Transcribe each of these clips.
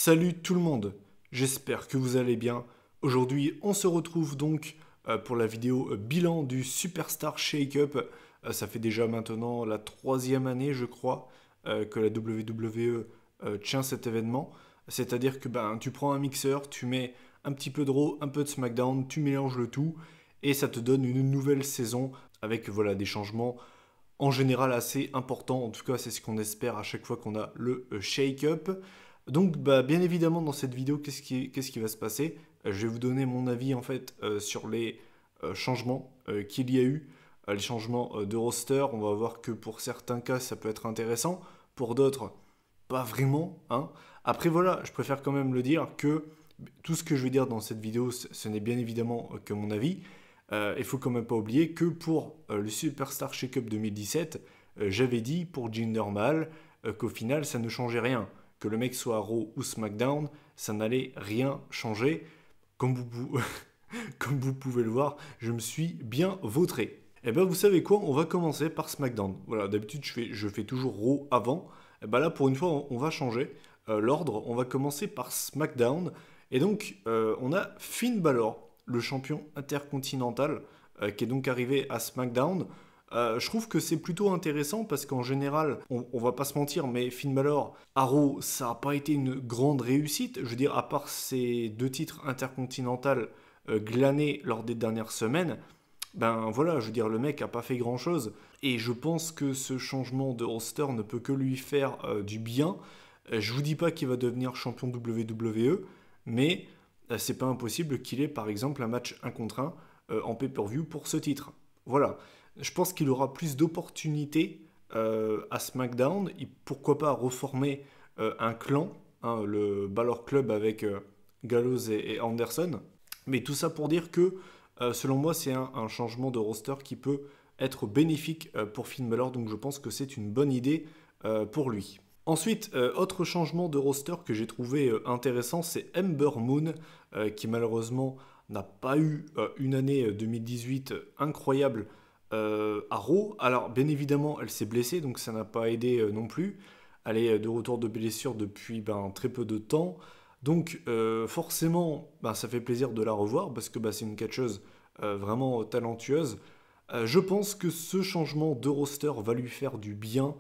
Salut tout le monde, j'espère que vous allez bien. Aujourd'hui, on se retrouve donc pour la vidéo bilan du Superstar Shake-Up. Ça fait déjà maintenant la troisième année, je crois, que la WWE tient cet événement. C'est-à-dire que tu prends un mixeur, tu mets un petit peu de Raw, un peu de SmackDown, tu mélanges le tout et ça te donne une nouvelle saison avec voilà, des changements en général assez importants. En tout cas, c'est ce qu'on espère à chaque fois qu'on a le Shake-Up. Donc, bien évidemment, dans cette vidéo, qu'est-ce qui va se passer? Je vais vous donner mon avis en fait sur les changements qu'il y a eu, les changements de roster. On va voir que pour certains cas, ça peut être intéressant, pour d'autres, pas vraiment, hein. Après, voilà, je préfère quand même le dire que tout ce que je vais dire dans cette vidéo, ce n'est bien évidemment que mon avis. Il faut quand même pas oublier que pour le Superstar Shake-Up 2017, j'avais dit pour Jinder Mahal qu'au final, ça ne changeait rien que le mec soit à Raw ou SmackDown, ça n'allait rien changer. Comme vous, comme vous pouvez le voir, je me suis bien vautré. Et vous savez quoi? On va commencer par SmackDown. Voilà, d'habitude, je fais toujours Raw avant. Et là, pour une fois, on va changer l'ordre. On va commencer par SmackDown. Et donc, on a Finn Balor, le champion intercontinental, qui est donc arrivé à SmackDown. Je trouve que c'est plutôt intéressant parce qu'en général, on va pas se mentir, mais Finn Balor, Arrow, ça n'a pas été une grande réussite. Je veux dire, à part ces deux titres intercontinentaux glanés lors des dernières semaines, voilà, je veux dire, le mec a pas fait grand chose. Et je pense que ce changement de roster ne peut que lui faire du bien. Je vous dis pas qu'il va devenir champion WWE, mais c'est pas impossible qu'il ait par exemple un match 1 contre 1 en pay-per-view pour ce titre. Voilà. Je pense qu'il aura plus d'opportunités à SmackDown. Et pourquoi pas reformer un clan, hein, le Balor Club avec Gallows et Anderson. Mais tout ça pour dire que, selon moi, c'est un changement de roster qui peut être bénéfique pour Finn Balor. Donc je pense que c'est une bonne idée pour lui. Ensuite, autre changement de roster que j'ai trouvé intéressant, c'est Ember Moon, qui malheureusement n'a pas eu une année 2018 incroyable à Raw. Alors, bien évidemment, elle s'est blessée, donc ça n'a pas aidé non plus. Elle est de retour de blessure depuis très peu de temps. Donc, forcément, ça fait plaisir de la revoir parce que c'est une catcheuse vraiment talentueuse. Je pense que ce changement de roster va lui faire du bien.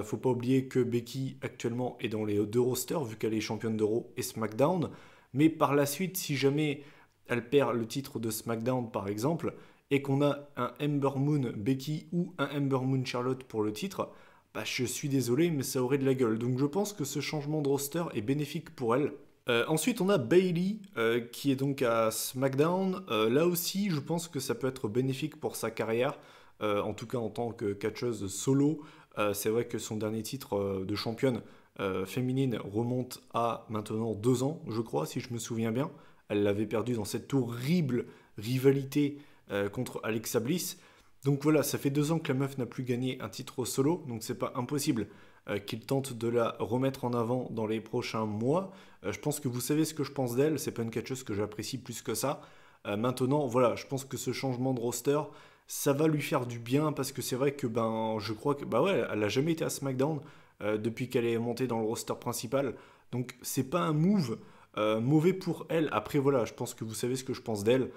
Faut pas oublier que Becky actuellement est dans les deux rosters vu qu'elle est championne de Raw et SmackDown. Mais par la suite, si jamais elle perd le titre de SmackDown par exemple, et qu'on a un Ember Moon Becky ou un Ember Moon Charlotte pour le titre, je suis désolé, mais ça aurait de la gueule. Donc je pense que ce changement de roster est bénéfique pour elle. Ensuite, on a Bayley qui est donc à SmackDown. Là aussi, je pense que ça peut être bénéfique pour sa carrière, en tout cas en tant que catcheuse solo. C'est vrai que son dernier titre de championne féminine remonte à maintenant 2 ans, je crois, si je me souviens bien. Elle l'avait perdu dans cette horrible rivalité contre Alexa Bliss. Donc voilà, ça fait 2 ans que la meuf n'a plus gagné un titre solo, donc c'est pas impossible qu'il tente de la remettre en avant dans les prochains mois. Je pense que vous savez ce que je pense d'elle, c'est pas une catcheuse que j'apprécie plus que ça. Maintenant, voilà, je pense que ce changement de roster, ça va lui faire du bien parce que c'est vrai que je crois que ouais, elle a jamais été à SmackDown depuis qu'elle est montée dans le roster principal. Donc c'est pas un move mauvais pour elle. Après voilà, je pense que vous savez ce que je pense d'elle.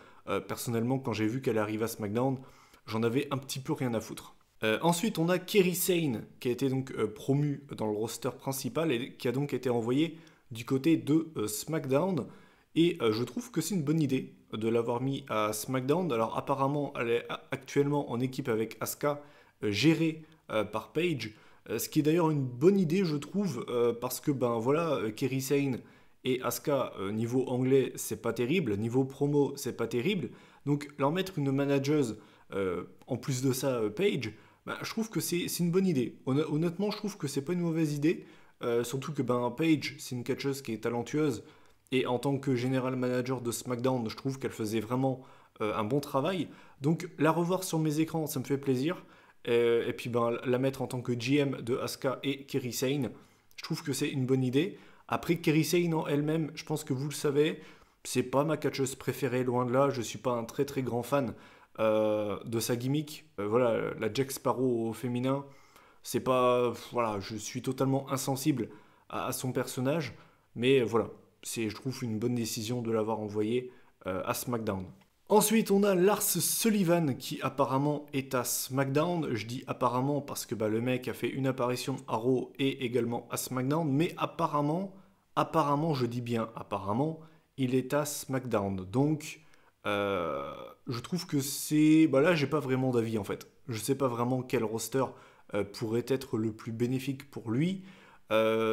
Personnellement, quand j'ai vu qu'elle arrivait à SmackDown, j'en avais un petit peu rien à foutre. Ensuite, on a Kairi Sane qui a été donc promu dans le roster principal et qui a donc été envoyé du côté de SmackDown. Et je trouve que c'est une bonne idée de l'avoir mis à SmackDown. Alors apparemment, elle est actuellement en équipe avec Asuka, gérée par Paige. Ce qui est d'ailleurs une bonne idée, je trouve, parce que voilà, Kairi Sane et Asuka, niveau anglais, c'est pas terrible. Niveau promo, c'est pas terrible. Donc leur mettre une manageuse, en plus de ça, Paige, je trouve que c'est une bonne idée. Honnêtement, je trouve que c'est pas une mauvaise idée. Surtout que Paige, c'est une catcheuse qui est talentueuse. Et en tant que général manager de SmackDown, je trouve qu'elle faisait vraiment un bon travail. Donc la revoir sur mes écrans, ça me fait plaisir. Et puis la mettre en tant que GM de Asuka et Kairi Sane, je trouve que c'est une bonne idée. Après, Kairi Sane en elle-même, je pense que vous le savez, c'est pas ma catcheuse préférée, loin de là. Je suis pas un très très grand fan de sa gimmick. Voilà, la Jack Sparrow au féminin, c'est pas. Voilà, je suis totalement insensible à son personnage. Mais voilà, c'est, je trouve, une bonne décision de l'avoir envoyé à SmackDown. Ensuite, on a Lars Sullivan qui apparemment est à SmackDown. Je dis apparemment parce que le mec a fait une apparition à Raw et également à SmackDown. Mais apparemment, je dis bien apparemment, il est à SmackDown. Donc, je trouve que c'est... là, j'ai pas vraiment d'avis en fait. Je sais pas vraiment quel roster pourrait être le plus bénéfique pour lui.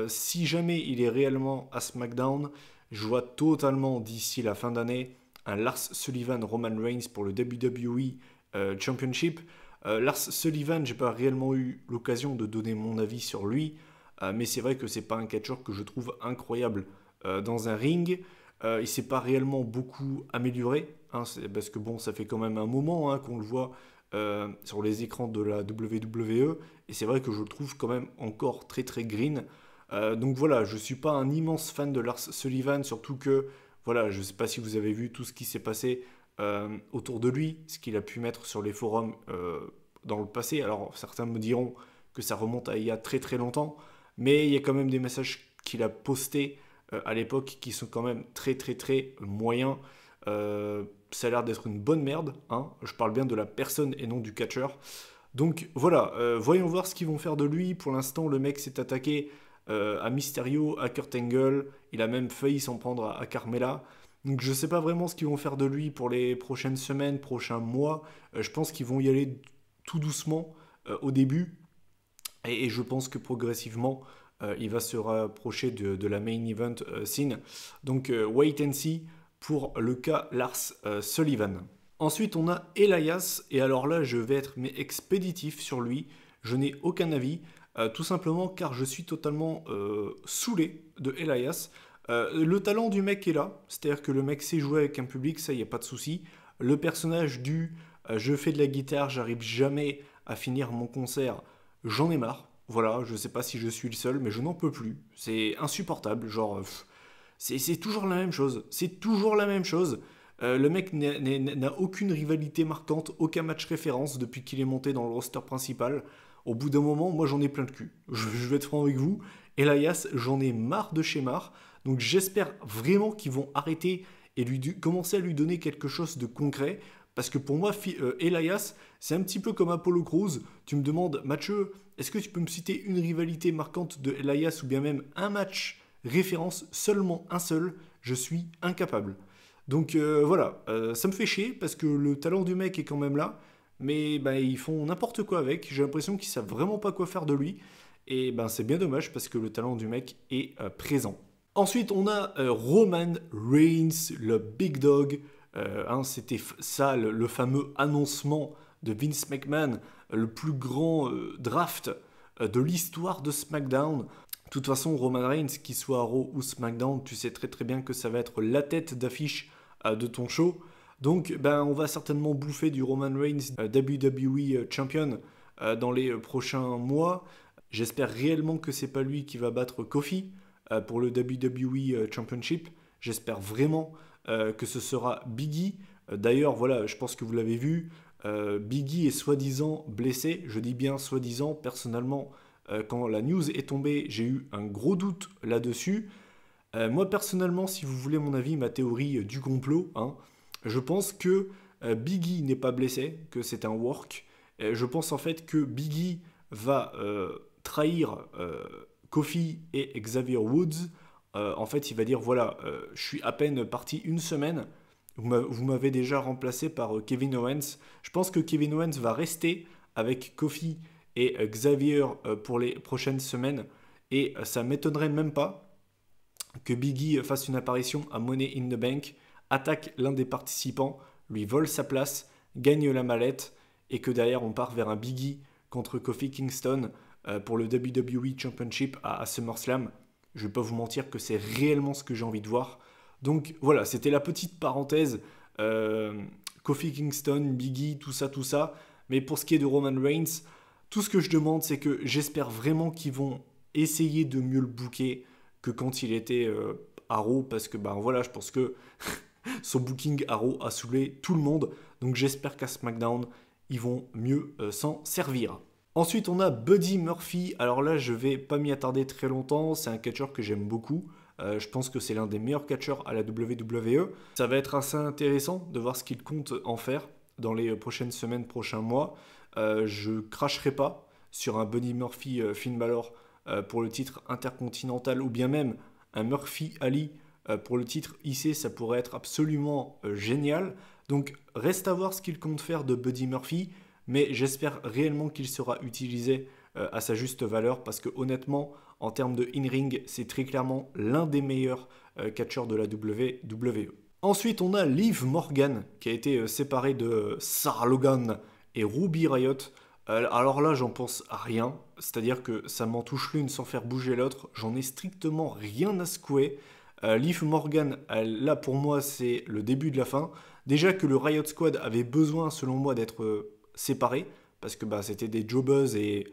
Si jamais il est réellement à SmackDown, je vois totalement d'ici la fin d'année un Lars Sullivan Roman Reigns pour le WWE Championship. Lars Sullivan, j'ai pas réellement eu l'occasion de donner mon avis sur lui, mais c'est vrai que c'est pas un catcheur que je trouve incroyable dans un ring. Il s'est pas réellement beaucoup amélioré, hein, parce que bon, ça fait quand même un moment qu'on le voit sur les écrans de la WWE, et c'est vrai que je le trouve quand même encore très très green. Donc voilà, je suis pas un immense fan de Lars Sullivan, surtout que voilà, je ne sais pas si vous avez vu tout ce qui s'est passé autour de lui, ce qu'il a pu mettre sur les forums dans le passé. Alors certains me diront que ça remonte à il y a très très longtemps, mais il y a quand même des messages qu'il a postés à l'époque qui sont quand même très très très moyens. Ça a l'air d'être une bonne merde, hein. Je parle bien de la personne et non du catcheur. Donc voilà, voyons voir ce qu'ils vont faire de lui. Pour l'instant, le mec s'est attaqué à Mysterio, à Kurt Angle. Il a même failli s'en prendre à Carmella. Donc je ne sais pas vraiment ce qu'ils vont faire de lui pour les prochaines semaines, prochains mois. Je pense qu'ils vont y aller tout doucement au début. Et je pense que progressivement, il va se rapprocher de la main event scene. Donc wait and see pour le cas Lars Sullivan. Ensuite, on a Elias, et alors là, je vais être expéditif sur lui. Je n'ai aucun avis, tout simplement car je suis totalement saoulé de Elias. Le talent du mec est là, c'est-à-dire que le mec sait jouer avec un public, ça, il n'y a pas de souci. Le personnage du je fais de la guitare, j'arrive jamais à finir mon concert, j'en ai marre. Voilà, je sais pas si je suis le seul, mais je n'en peux plus. C'est insupportable, genre... c'est toujours la même chose. C'est toujours la même chose. Le mec n'a aucune rivalité marquante, aucun match référence depuis qu'il est monté dans le roster principal. Au bout d'un moment, moi j'en ai plein le cul. Je vais être franc avec vous. Elias, j'en ai marre de chez marre. Donc j'espère vraiment qu'ils vont arrêter et commencer à lui donner quelque chose de concret. Parce que pour moi, Elias, c'est un petit peu comme Apollo Crews. Tu me demandes, Mathieu, est-ce que tu peux me citer une rivalité marquante de Elias ou bien même un match référence, seulement un seul? Je suis incapable. Donc voilà, ça me fait chier parce que le talent du mec est quand même là, mais ils font n'importe quoi avec. J'ai l'impression qu'ils savent vraiment pas quoi faire de lui, et c'est bien dommage parce que le talent du mec est présent. Ensuite, on a Roman Reigns, le Big Dog. C'était ça, le fameux annoncement de Vince McMahon, le plus grand draft de l'histoire de SmackDown. De toute façon, Roman Reigns, qu'il soit à Raw ou SmackDown, tu sais très très bien que ça va être la tête d'affiche de ton show. Donc, on va certainement bouffer du Roman Reigns WWE Champion dans les prochains mois. J'espère réellement que c'est pas lui qui va battre Kofi pour le WWE Championship. J'espère vraiment que ce sera Big E. D'ailleurs, voilà, je pense que vous l'avez vu. Big E est soi-disant blessé. Je dis bien soi-disant. Personnellement, quand la news est tombée, j'ai eu un gros doute là-dessus. Moi, personnellement, si vous voulez mon avis, ma théorie du complot, je pense que Big E n'est pas blessé, que c'est un work. Je pense en fait que Big E va trahir Kofi et Xavier Woods. En fait, il va dire, voilà, je suis à peine parti une semaine. Vous m'avez déjà remplacé par Kevin Owens. Je pense que Kevin Owens va rester avec Kofi et Xavier pour les prochaines semaines. Et ça m'étonnerait même pas que Big E fasse une apparition à Money in the Bank, attaque l'un des participants, lui vole sa place, gagne la mallette, et que derrière on part vers un Big E contre Kofi Kingston pour le WWE Championship à SummerSlam. Je vais pas vous mentir que c'est réellement ce que j'ai envie de voir. Donc voilà, c'était la petite parenthèse. Kofi Kingston, Big E, tout ça. Mais pour ce qui est de Roman Reigns, tout ce que je demande, c'est que j'espère vraiment qu'ils vont essayer de mieux le booker que quand il était à Raw, parce que voilà, je pense que son booking à Raw a saoulé tout le monde. Donc j'espère qu'à SmackDown, ils vont mieux s'en servir. Ensuite, on a Buddy Murphy. Alors là, je vais pas m'y attarder très longtemps. C'est un catcheur que j'aime beaucoup. Je pense que c'est l'un des meilleurs catcheurs à la WWE. Ça va être assez intéressant de voir ce qu'il compte en faire dans les prochaines semaines, prochains mois. Je cracherai pas sur un Buddy Murphy Finn Balor pour le titre intercontinental ou bien même un Murphy Ali pour le titre IC, ça pourrait être absolument génial. Donc reste à voir ce qu'il compte faire de Buddy Murphy, mais j'espère réellement qu'il sera utilisé à sa juste valeur parce que honnêtement, en termes de in-ring, c'est très clairement l'un des meilleurs catcheurs de la WWE. Ensuite, on a Liv Morgan qui a été séparé de Sarah Logan et Ruby Riott. Alors là, j'en pense à rien, c'est-à-dire que ça m'en touche l'une sans faire bouger l'autre, j'en ai strictement rien à secouer. Liv Morgan, là pour moi, c'est le début de la fin. Déjà que le Riot Squad avait besoin, selon moi, d'être séparé, parce que c'était des jobbers et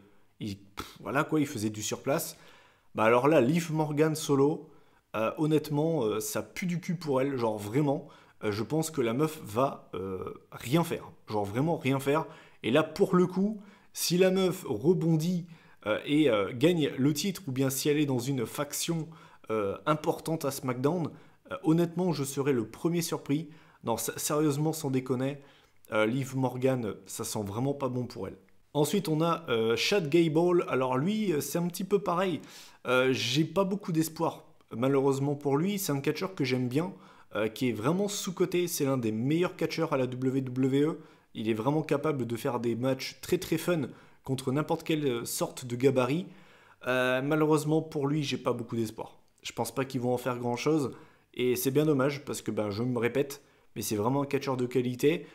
voilà quoi, ils faisaient du surplace. Alors là, Liv Morgan solo, honnêtement, ça pue du cul pour elle, genre vraiment. Je pense que la meuf va rien faire, genre vraiment rien faire. Et là, pour le coup, si la meuf rebondit et gagne le titre, ou bien si elle est dans une faction importante à SmackDown, honnêtement, je serais le premier surpris. Non, sérieusement, sans déconner, Liv Morgan, ça sent vraiment pas bon pour elle. Ensuite, on a Chad Gable. Alors lui, c'est un petit peu pareil. J'ai pas beaucoup d'espoir, malheureusement pour lui. C'est un catcheur que j'aime bien, qui est vraiment sous-coté. C'est l'un des meilleurs catcheurs à la WWE. Il est vraiment capable de faire des matchs très très fun contre n'importe quelle sorte de gabarit. Malheureusement pour lui, j'ai pas beaucoup d'espoir. Je pense pas qu'ils vont en faire grand chose. Et c'est bien dommage parce que je me répète, mais c'est vraiment un catcheur de qualité.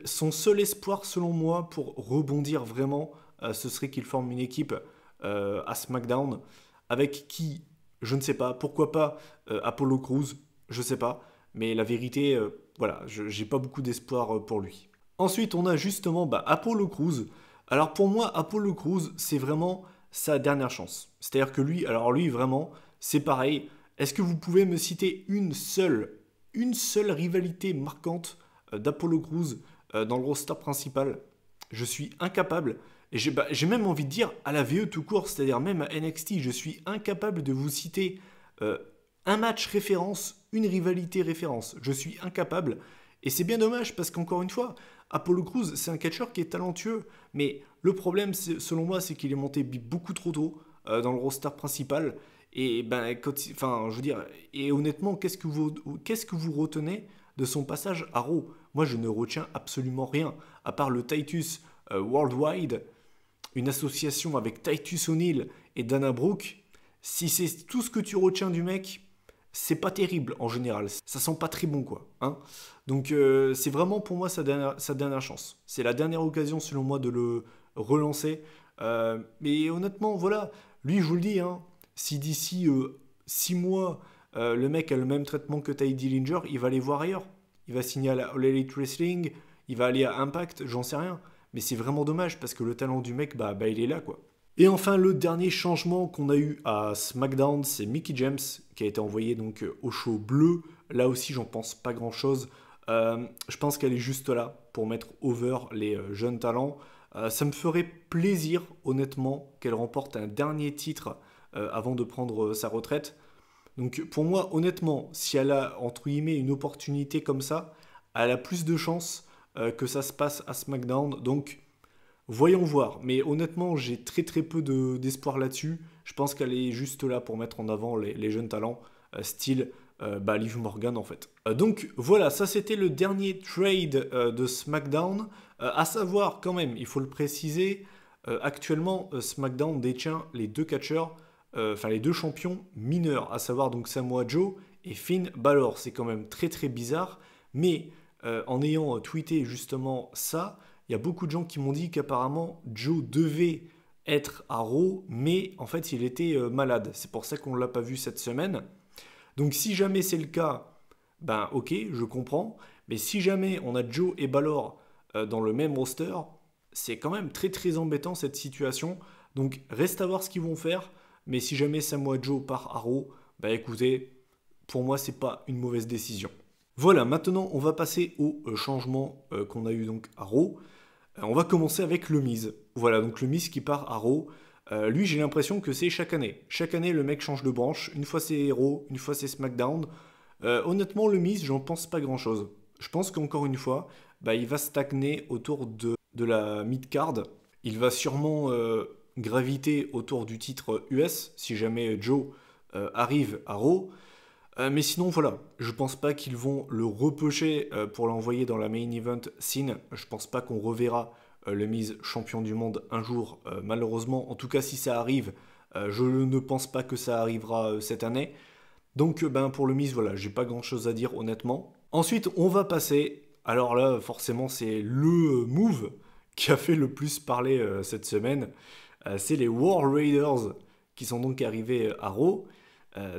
Son seul espoir, selon moi, pour rebondir vraiment, ce serait qu'il forme une équipe à SmackDown avec qui, je ne sais pas, pourquoi pas Apollo Crews, je sais pas, mais la vérité, voilà, j'ai pas beaucoup d'espoir pour lui. Ensuite, on a justement Apollo Crews. Alors pour moi, Apollo Crews, c'est vraiment sa dernière chance. C'est-à-dire que lui, vraiment, c'est pareil. Est-ce que vous pouvez me citer une seule rivalité marquante d'Apollo Crews dans le roster principal? Je suis incapable. Et j'ai même envie de dire à la VE tout court, c'est-à-dire même à NXT, je suis incapable de vous citer un match référence, une rivalité référence. Je suis incapable. Et c'est bien dommage parce qu'encore une fois, Apollo Crews, c'est un catcheur qui est talentueux. Mais le problème, selon moi, c'est qu'il est monté beaucoup trop tôt dans le roster principal. Et je veux dire, et honnêtement, qu'est-ce que vous retenez de son passage à Raw? Moi, je ne retiens absolument rien, à part le Titus Worldwide, une association avec Titus O'Neil et Dana Brooke. Si c'est tout ce que tu retiens du mec, c'est pas terrible en général. Ça sent pas très bon, quoi. Hein. Donc, c'est vraiment pour moi sa dernière chance. C'est la dernière occasion, selon moi, de le relancer. Mais honnêtement, voilà, lui, je vous le dis, hein, si d'ici 6 mois, le mec a le même traitement que Tye Dillinger, il va aller voir ailleurs. Il va signer à la All Elite Wrestling, il va aller à Impact, j'en sais rien. Mais c'est vraiment dommage parce que le talent du mec, il est là, quoi. Et enfin, le dernier changement qu'on a eu à SmackDown, c'est Mickie James qui a été envoyé donc au show bleu. Là aussi, j'en pense pas grand-chose. Je pense qu'elle est juste là pour mettre over les jeunes talents. Ça me ferait plaisir, honnêtement, qu'elle remporte un dernier titre avant de prendre sa retraite. Donc pour moi, honnêtement, si elle a, entre guillemets, une opportunité comme ça, elle a plus de chances que ça se passe à SmackDown. Donc voyons voir. Mais honnêtement, j'ai très très peu d'espoir là-dessus. Je pense qu'elle est juste là pour mettre en avant les jeunes talents, style Liv Morgan en fait. Donc voilà, ça c'était le dernier trade de SmackDown. À savoir quand même, il faut le préciser, actuellement SmackDown détient les deux catcheurs, les deux champions mineurs, à savoir donc Samoa Joe et Finn Balor. C'est quand même très très bizarre, mais en ayant tweeté justement ça, il y a beaucoup de gens qui m'ont dit qu'apparemment Joe devait être à Raw, mais en fait il était malade. C'est pour ça qu'on ne l'a pas vu cette semaine. Donc si jamais c'est le cas, ok, je comprends. Mais si jamais on a Joe et Balor dans le même roster, c'est quand même très très embêtant cette situation. Donc reste à voir ce qu'ils vont faire. Mais si jamais Samoa Joe part à Raw, écoutez, pour moi c'est pas une mauvaise décision. Voilà, maintenant on va passer au changement qu'on a eu donc à Raw. On va commencer avec le Miz. Voilà, donc le Miz qui part à Raw. Lui, j'ai l'impression que c'est chaque année. Chaque année, le mec change de branche. Une fois c'est Raw, une fois c'est SmackDown. Honnêtement, le Miz, j'en pense pas grand-chose. Je pense qu'encore une fois, bah, il va stagner autour de la mid-card. Il va sûrement graviter autour du titre US, si jamais Joe arrive à Raw. Mais sinon, voilà, je pense pas qu'ils vont le repêcher pour l'envoyer dans la main event scene. Je pense pas qu'on reverra le Miz champion du monde un jour, malheureusement. En tout cas, si ça arrive, je ne pense pas que ça arrivera cette année. Donc, ben, pour le Miz, voilà, j'ai pas grand chose à dire, honnêtement. Ensuite, on va passer. Alors là, forcément, c'est le move qui a fait le plus parler cette semaine. C'est les War Raiders qui sont donc arrivés à Raw.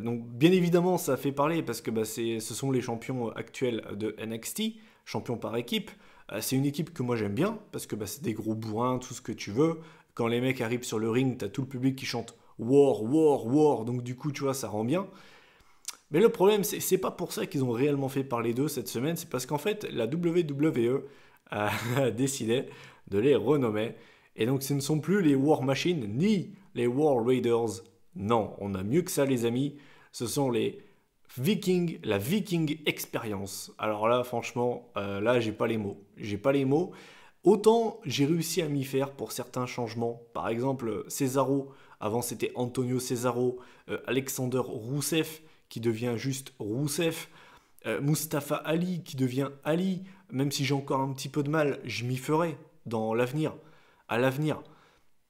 Donc bien évidemment ça fait parler parce que bah, ce sont les champions actuels de NXT, champions par équipe. C'est une équipe que moi j'aime bien parce que bah, c'est des gros bourrins, tout ce que tu veux. Quand les mecs arrivent sur le ring, t'as tout le public qui chante War, War, War, donc du coup tu vois ça rend bien. Mais le problème c'est pas pour ça qu'ils ont réellement fait parler d'eux cette semaine, c'est parce qu'en fait la WWE a décidé de les renommer. Et donc ce ne sont plus les War Machines ni les War Raiders. Non, on a mieux que ça les amis. Ce sont les Vikings, la Viking Experience. Alors là, franchement, là, j'ai pas les mots. J'ai pas les mots. Autant j'ai réussi à m'y faire pour certains changements. Par exemple, Cesaro, avant c'était Antonio Cesaro, Alexander Rousseff qui devient juste Rousseff, Mustafa Ali qui devient Ali. Même si j'ai encore un petit peu de mal, je m'y ferai dans l'avenir. À l'avenir.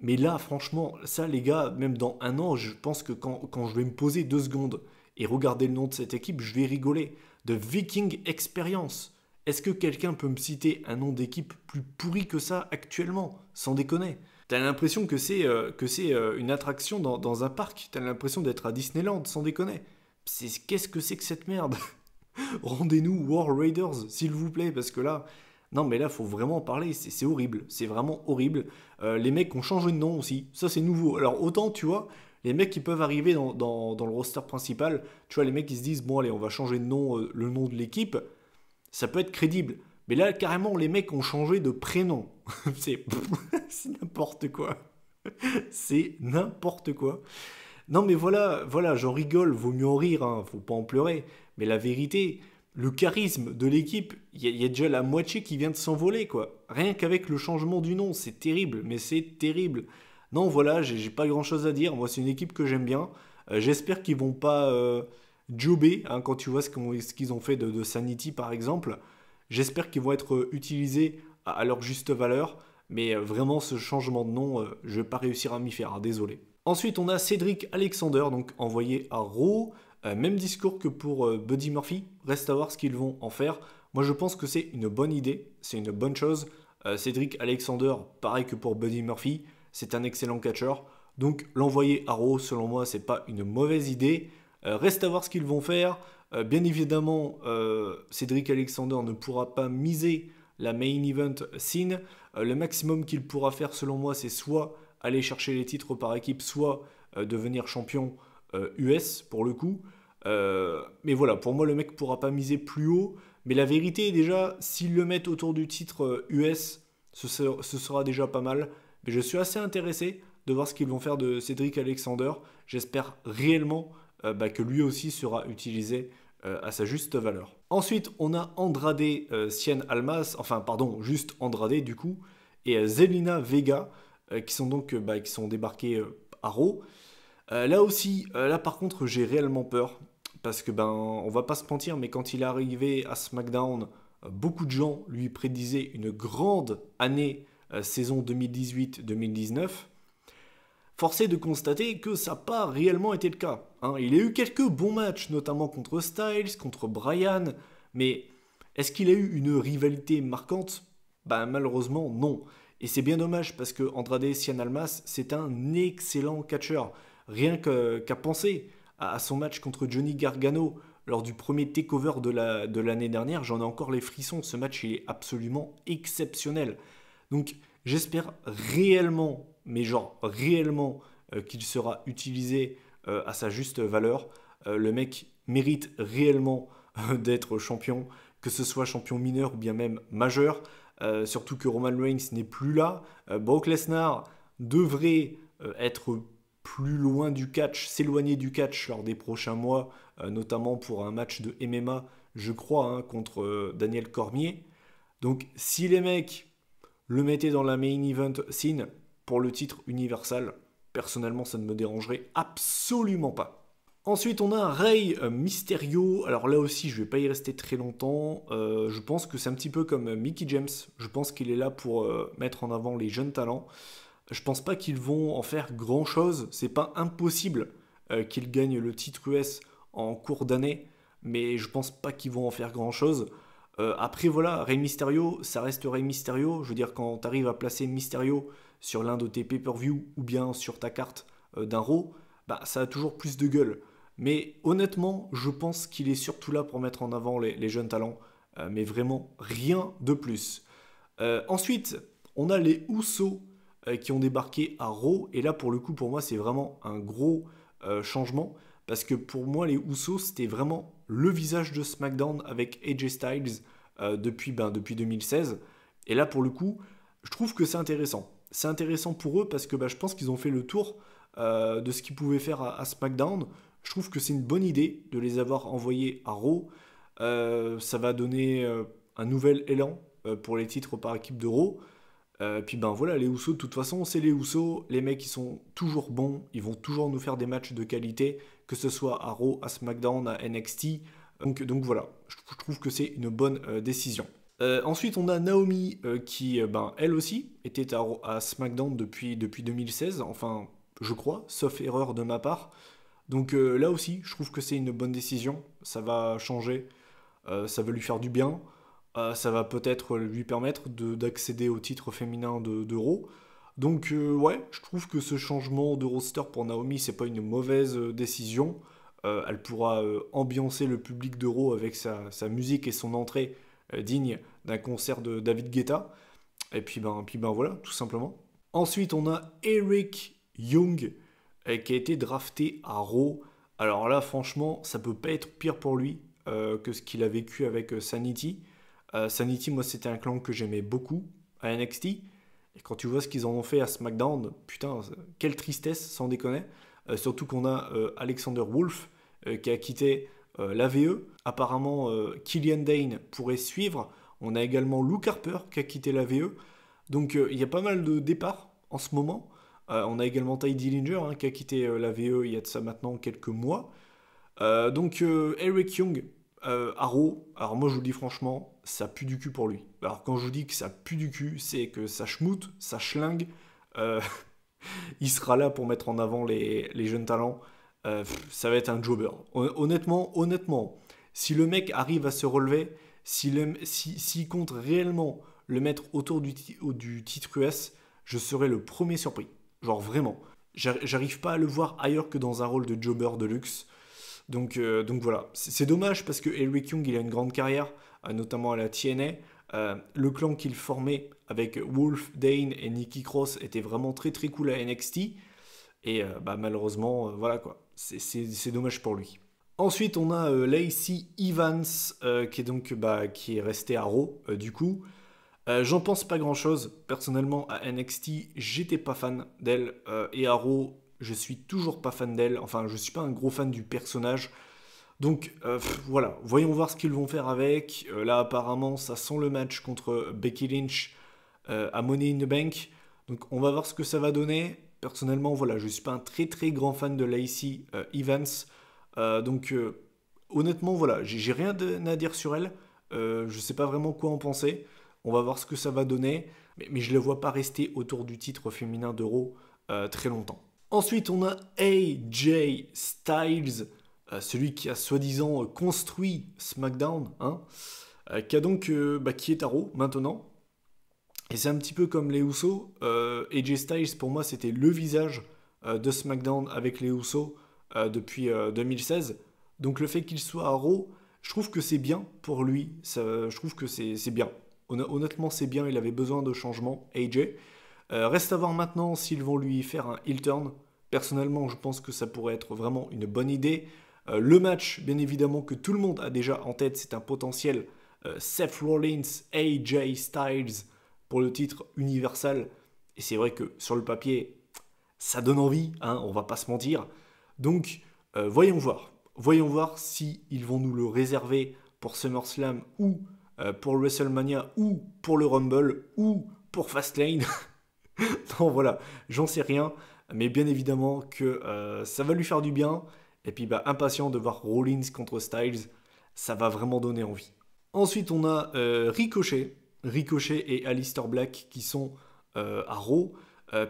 Mais là, franchement, ça, les gars, même dans un an, je pense que quand je vais me poser 2 secondes et regarder le nom de cette équipe, je vais rigoler. De Viking Experience. Est-ce que quelqu'un peut me citer un nom d'équipe plus pourri que ça actuellement? Sans déconner. T'as l'impression que c'est une attraction dans un parc. T'as l'impression d'être à Disneyland, sans déconner. Qu'est-ce que c'est que cette merde? Rendez-nous War Raiders, s'il vous plaît, parce que là, non, mais là, faut vraiment en parler. C'est horrible. C'est vraiment horrible. Les mecs ont changé de nom aussi. Ça, c'est nouveau. Alors, autant, tu vois, les mecs qui peuvent arriver dans le roster principal, tu vois, les mecs qui se disent, bon, allez, on va changer de nom, le nom de l'équipe, ça peut être crédible. Mais là, carrément, les mecs ont changé de prénom. c'est c'est n'importe quoi. C'est n'importe quoi. Non, mais voilà, j'en rigole. Vaut mieux en rire, hein, faut pas en pleurer. Mais la vérité, le charisme de l'équipe, il y a déjà la moitié qui vient de s'envoler, quoi. Rien qu'avec le changement du nom, c'est terrible, mais c'est terrible. Non, voilà, j'ai pas grand-chose à dire. Moi, c'est une équipe que j'aime bien. J'espère qu'ils vont pas jobber, hein, quand tu vois ce qu'ils ont fait de Sanity, par exemple. J'espère qu'ils vont être utilisés à leur juste valeur. Mais vraiment, ce changement de nom, je vais pas réussir à m'y faire, hein, désolé. Ensuite, on a Cédric Alexander, donc envoyé à Raw. Même discours que pour Buddy Murphy. Reste à voir ce qu'ils vont en faire. Moi, je pense que c'est une bonne idée. C'est une bonne chose. Cédric Alexander, pareil que pour Buddy Murphy, c'est un excellent catcheur. Donc, l'envoyer à Raw, selon moi, c'est pas une mauvaise idée. Reste à voir ce qu'ils vont faire. Bien évidemment, Cédric Alexander ne pourra pas miser la main event scene. Le maximum qu'il pourra faire, selon moi, c'est soit aller chercher les titres par équipe, soit devenir champion US pour le coup. Mais voilà, pour moi, le mec pourra pas miser plus haut. Mais la vérité est déjà, s'ils le mettent autour du titre US, ce sera déjà pas mal. Mais je suis assez intéressé de voir ce qu'ils vont faire de Cédric Alexander. J'espère réellement que lui aussi sera utilisé à sa juste valeur. Ensuite, on a Andrade Cien Almas, enfin pardon, juste Andrade du coup, et Zelina Vega, qui sont donc qui sont débarqués à Raw. Là aussi, là par contre, j'ai réellement peur. Parce que, on va pas se mentir, mais quand il est arrivé à SmackDown, beaucoup de gens lui prédisaient une grande année saison 2018-2019. Force est de constater que ça n'a pas réellement été le cas, hein. Il a eu quelques bons matchs, notamment contre Styles, contre Bryan, mais est-ce qu'il a eu une rivalité marquante? Malheureusement, non. Et c'est bien dommage parce que Andrade Cien Almas, c'est un excellent catcheur. Rien qu'à penser à son match contre Johnny Gargano lors du premier takeover de l'année dernière, j'en ai encore les frissons. Ce match, il est absolument exceptionnel. Donc, j'espère réellement, mais genre réellement, qu'il sera utilisé à sa juste valeur. Le mec mérite réellement d'être champion, que ce soit champion mineur ou bien même majeur. Surtout que Roman Reigns n'est plus là. Brock Lesnar devrait être plus loin du catch, s'éloigner du catch lors des prochains mois, notamment pour un match de MMA, je crois, hein, contre Daniel Cormier. Donc si les mecs le mettaient dans la main event scene pour le titre universal, personnellement ça ne me dérangerait absolument pas. Ensuite, on a Rey Mysterio. Alors là aussi, je ne vais pas y rester très longtemps. Je pense que c'est un petit peu comme Mickie James. Je pense qu'il est là pour mettre en avant les jeunes talents. Je pense pas qu'ils vont en faire grand-chose. C'est pas impossible qu'ils gagnent le titre US en cours d'année, mais je pense pas qu'ils vont en faire grand-chose. Après, voilà, Rey Mysterio, ça reste Rey Mysterio. Je veux dire, quand tu arrives à placer Mysterio sur l'un de tes pay-per-view ou bien sur ta carte d'un Raw, bah, ça a toujours plus de gueule. Mais honnêtement, je pense qu'il est surtout là pour mettre en avant les jeunes talents. Mais vraiment, rien de plus. Ensuite, on a les Usos qui ont débarqué à Raw. Et là, pour le coup, pour moi, c'est vraiment un gros changement. Parce que pour moi, les Usos, c'était vraiment le visage de SmackDown avec AJ Styles depuis 2016. Et là, pour le coup, je trouve que c'est intéressant. C'est intéressant pour eux parce que je pense qu'ils ont fait le tour de ce qu'ils pouvaient faire à SmackDown. Je trouve que c'est une bonne idée de les avoir envoyés à Raw. Ça va donner un nouvel élan pour les titres par équipe de Raw. Puis voilà, les Usos, de toute façon, c'est les Usos. Les mecs, ils sont toujours bons. Ils vont toujours nous faire des matchs de qualité, que ce soit à Raw, à SmackDown, à NXT. Donc voilà, je trouve que c'est une bonne décision. Ensuite, on a Naomi qui, elle aussi, était à SmackDown depuis 2016. Enfin, je crois, sauf erreur de ma part. Donc là aussi, je trouve que c'est une bonne décision. Ça va changer, ça va lui faire du bien. Ça va peut-être lui permettre d'accéder au titre féminin de Raw. Donc ouais, je trouve que ce changement de roster pour Naomi, c'est pas une mauvaise décision. Elle pourra ambiancer le public de Raw avec sa musique et son entrée digne d'un concert de David Guetta. Et puis voilà, tout simplement. Ensuite, on a Eric Young qui a été drafté à Raw. Alors là, franchement, ça peut pas être pire pour lui que ce qu'il a vécu avec Sanity. Sanity, moi, c'était un clan que j'aimais beaucoup à NXT. Et quand tu vois ce qu'ils en ont fait à SmackDown, putain, quelle tristesse, sans déconner. Surtout qu'on a Alexander Wolf qui a quitté l'AVE. Apparemment, Killian Dane pourrait suivre. On a également Luke Harper qui a quitté l'AVE. Donc il y a pas mal de départs en ce moment. On a également Ty Dillinger qui a quitté l'AVE il y a de ça maintenant quelques mois. Donc Eric Young à Raw, alors moi je vous le dis franchement, ça pue du cul pour lui. Alors quand je vous dis que ça pue du cul, c'est que ça schmoute, ça schlingue. Euh, il sera là pour mettre en avant les jeunes talents. Ça va être un jobber. Honnêtement, si le mec arrive à se relever, s'il compte réellement le mettre autour du titre US, je serai le premier surpris. Genre vraiment. J'arrive pas à le voir ailleurs que dans un rôle de jobber de luxe. Donc voilà, c'est dommage parce que Eric Young il a une grande carrière, notamment à la TNA. Le clan qu'il formait avec Wolf, Dane et Nikki Cross était vraiment très très cool à NXT. Et malheureusement, voilà quoi, c'est dommage pour lui. Ensuite, on a Lacey Evans qui est donc qui est resté à Raw du coup. J'en pense pas grand chose. Personnellement, à NXT, j'étais pas fan d'elle. Et à Raw, je suis toujours pas fan d'elle. Enfin, je suis pas un gros fan du personnage. Donc voilà, voyons voir ce qu'ils vont faire avec. Là, apparemment, ça sent le match contre Becky Lynch à Money in the Bank. Donc on va voir ce que ça va donner. Personnellement, voilà, je suis pas un très très grand fan de Lacey Evans. Donc honnêtement, voilà, j'ai rien à dire sur elle. Je sais pas vraiment quoi en penser. On va voir ce que ça va donner. Mais je ne la vois pas rester autour du titre féminin d'Euro très longtemps. Ensuite, on a AJ Styles, celui qui a soi-disant construit SmackDown, qui est à Raw maintenant. Et c'est un petit peu comme les Usos. AJ Styles, pour moi, c'était le visage de SmackDown avec les Usos depuis 2016. Donc le fait qu'il soit à Raw, je trouve que c'est bien pour lui. Je trouve que c'est bien. Honnêtement, c'est bien. Il avait besoin de changement, AJ. Reste à voir maintenant s'ils vont lui faire un heel turn. Personnellement, je pense que ça pourrait être vraiment une bonne idée. Le match, bien évidemment, que tout le monde a déjà en tête, c'est un potentiel Seth Rollins, AJ Styles pour le titre universal. Et c'est vrai que sur le papier, ça donne envie, hein, on va pas se mentir. Donc, voyons voir. Voyons voir si ils vont nous le réserver pour SummerSlam ou pour WrestleMania ou pour le Rumble ou pour Fastlane. Non, voilà, j'en sais rien. Mais bien évidemment que ça va lui faire du bien. Et puis, bah, impatient de voir Rollins contre Styles. Ça va vraiment donner envie. Ensuite, on a Ricochet. Ricochet et Aleister Black qui sont à Raw.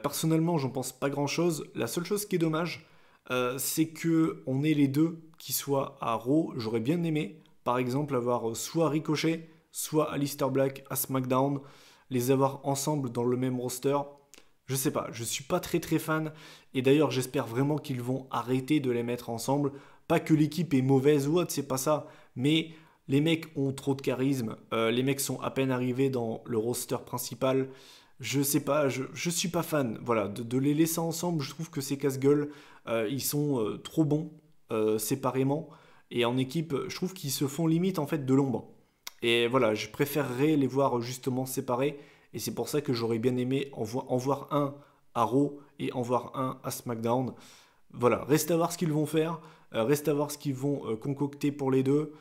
Personnellement, j'en pense pas grand-chose. La seule chose qui est dommage, c'est que on ait les deux qui soient à Raw. J'aurais bien aimé, par exemple, avoir soit Ricochet, soit Aleister Black à SmackDown, les avoir ensemble dans le même roster. Je sais pas, je suis pas très fan. Et d'ailleurs, j'espère vraiment qu'ils vont arrêter de les mettre ensemble. Pas que l'équipe est mauvaise ou autre, c'est pas ça. Mais les mecs ont trop de charisme. Les mecs sont à peine arrivés dans le roster principal. Je sais pas, je suis pas fan. Voilà, de les laisser ensemble, je trouve que c'est casse-gueule. Ils sont trop bons séparément. Et en équipe, je trouve qu'ils se font limite en fait de l'ombre. Et voilà, je préférerais les voir justement séparés. Et c'est pour ça que j'aurais bien aimé en voir un à Raw et en voir un à SmackDown. Voilà, reste à voir ce qu'ils vont faire. Reste à voir ce qu'ils vont concocter pour les deux.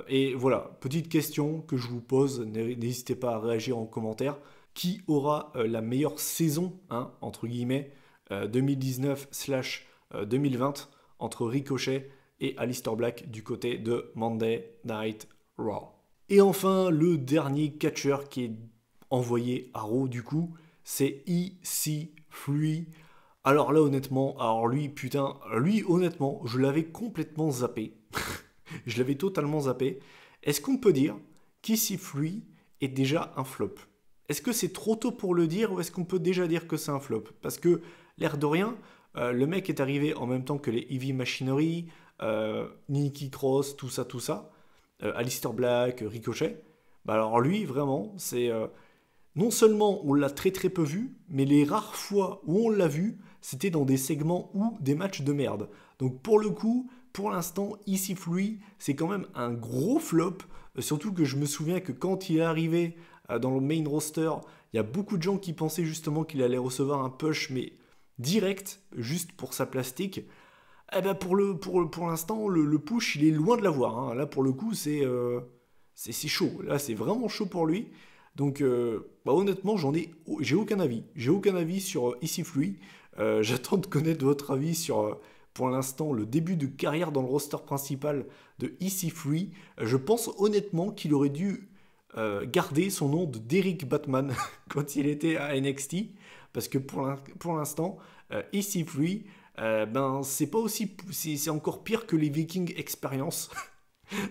Et voilà, petite question que je vous pose. N'hésitez pas à réagir en commentaire. Qui aura la meilleure saison, hein, entre guillemets, 2019/2020 entre Ricochet et Aleister Black du côté de Monday Night Raw. Et enfin, le dernier catcheur qui est envoyé à Raw du coup, c'est EC3. Alors là honnêtement, lui honnêtement, je l'avais complètement zappé. Je l'avais totalement zappé. Est-ce qu'on peut dire qu'EC3 est déjà un flop? Est-ce que c'est trop tôt pour le dire ou est-ce qu'on peut déjà dire que c'est un flop? Parce que l'air de rien, le mec est arrivé en même temps que les Heavy Machinery, Nikki Cross, tout ça, Aleister Black, Ricochet. Bah alors lui, vraiment, c'est... non seulement on l'a très peu vu, mais les rares fois où on l'a vu, c'était dans des segments ou des matchs de merde. Donc pour le coup, pour l'instant, EC3, c'est quand même un gros flop. Surtout que je me souviens que quand il est arrivé dans le main roster, il y a beaucoup de gens qui pensaient justement qu'il allait recevoir un push, mais direct, juste pour sa plastique. Eh ben pour l'instant, le push, il est loin de l'avoir. Hein. Là, pour le coup, c'est chaud. Là, c'est vraiment chaud pour lui. Donc, bah, honnêtement, j'ai aucun avis. J'ai aucun avis sur EC3. J'attends de connaître votre avis sur, pour l'instant, le début de carrière dans le roster principal de EC3. Je pense honnêtement qu'il aurait dû garder son nom de Derrick Batman quand il était à NXT. Parce que pour l'instant, EC3, ben, c'est pas aussi, c'est encore pire que les Vikings Experience.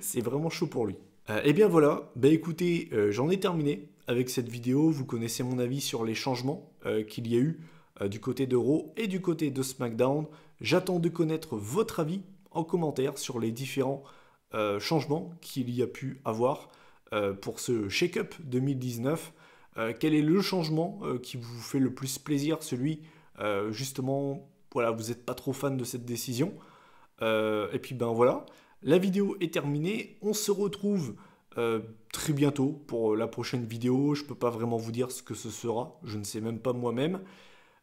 C'est vraiment chaud pour lui. Et bien voilà, bah écoutez, j'en ai terminé avec cette vidéo. Vous connaissez mon avis sur les changements qu'il y a eu du côté de Raw et du côté de SmackDown. J'attends de connaître votre avis en commentaire sur les différents changements qu'il y a pu avoir pour ce Shake-Up 2019. Quel est le changement qui vous fait le plus plaisir, celui justement, voilà, vous n'êtes pas trop fan de cette décision. Et puis ben voilà. La vidéo est terminée, on se retrouve très bientôt pour la prochaine vidéo. Je ne peux pas vraiment vous dire ce que ce sera, je ne sais même pas moi-même.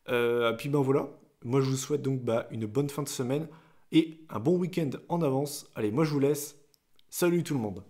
Et puis ben voilà, moi je vous souhaite donc une bonne fin de semaine et un bon week-end en avance. Allez, moi je vous laisse, salut tout le monde.